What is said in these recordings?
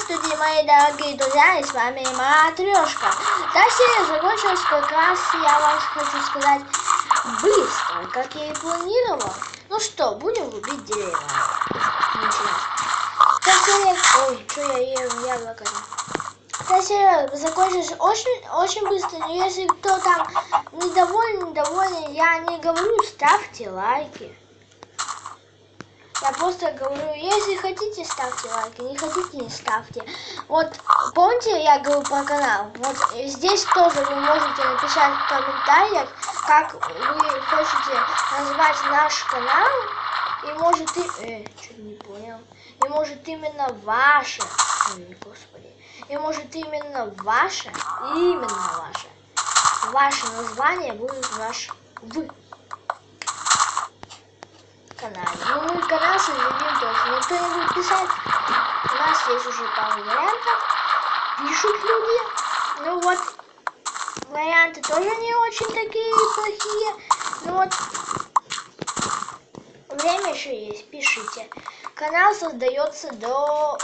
Здравствуйте, мои дорогие друзья, и с вами Матрешка. Да, серия закончилась как раз, я вам хочу сказать, быстро, как я и планировал. Ну что, будем рубить деревья. Начинать. Та серия... Ой, что я ем яблоко. Та серия закончилась очень быстро, но если кто там недоволен, я не говорю, ставьте лайки. Я просто говорю, если хотите, ставьте лайки, не хотите, не ставьте. Вот, помните, я говорю про канал? Вот здесь тоже вы можете написать в комментариях, как вы хотите назвать наш канал. И может чуть не понял. И может именно ваше, господи. И может именно ваше название будет в канале. Ну, мы канал создадим тоже. Никто не будет писать. У нас есть уже пару вариантов. Пишут люди. Ну вот, варианты тоже не очень такие плохие. Ну вот, время еще есть. Пишите. Канал создается до,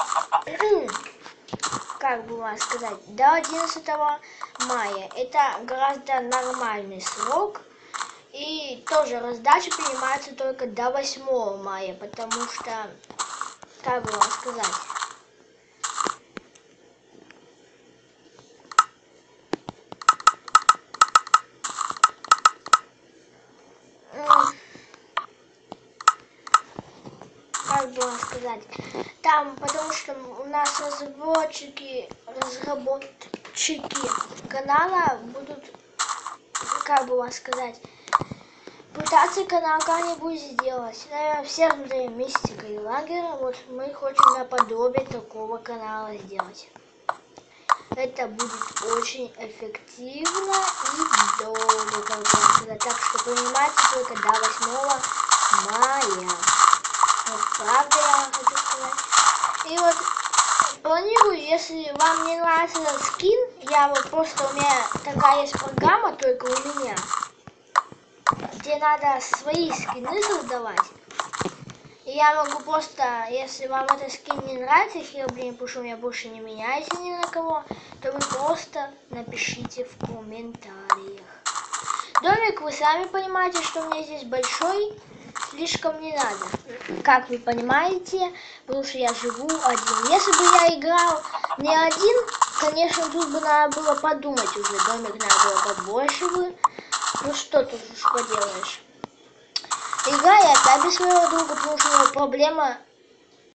как бы вам сказать, до 11 мая. Это гораздо нормальный срок. И тоже раздача принимается только до 8 мая, потому что, как бы вам сказать, там, потому что у нас разработчики канала будут, как бы вам сказать, пытаться канал как-нибудь сделать. Наверное, все смотрим Мистика и Лагера. Вот мы хотим наподобие такого канала сделать. Это будет очень эффективно и долго, как бы сказать. Так что принимайте только до 8 мая. Вот правда я вам хочу сказать. И вот планирую, если вам не нравится этот скин, у меня такая есть программа, только у меня, где надо свои скины создавать. И я могу просто, если вам этот скин не нравится, если я, потому что у меня больше не меняется ни на кого, то вы просто напишите в комментариях. Домик, вы сами понимаете, что у меня здесь большой, слишком не надо. Как вы понимаете, потому что я живу один. Если бы я играл не один, конечно, тут бы надо было подумать уже. Домик надо было побольше бы. Ну что тут уж поделаешь. Играю я опять без своего друга, потому что у него проблема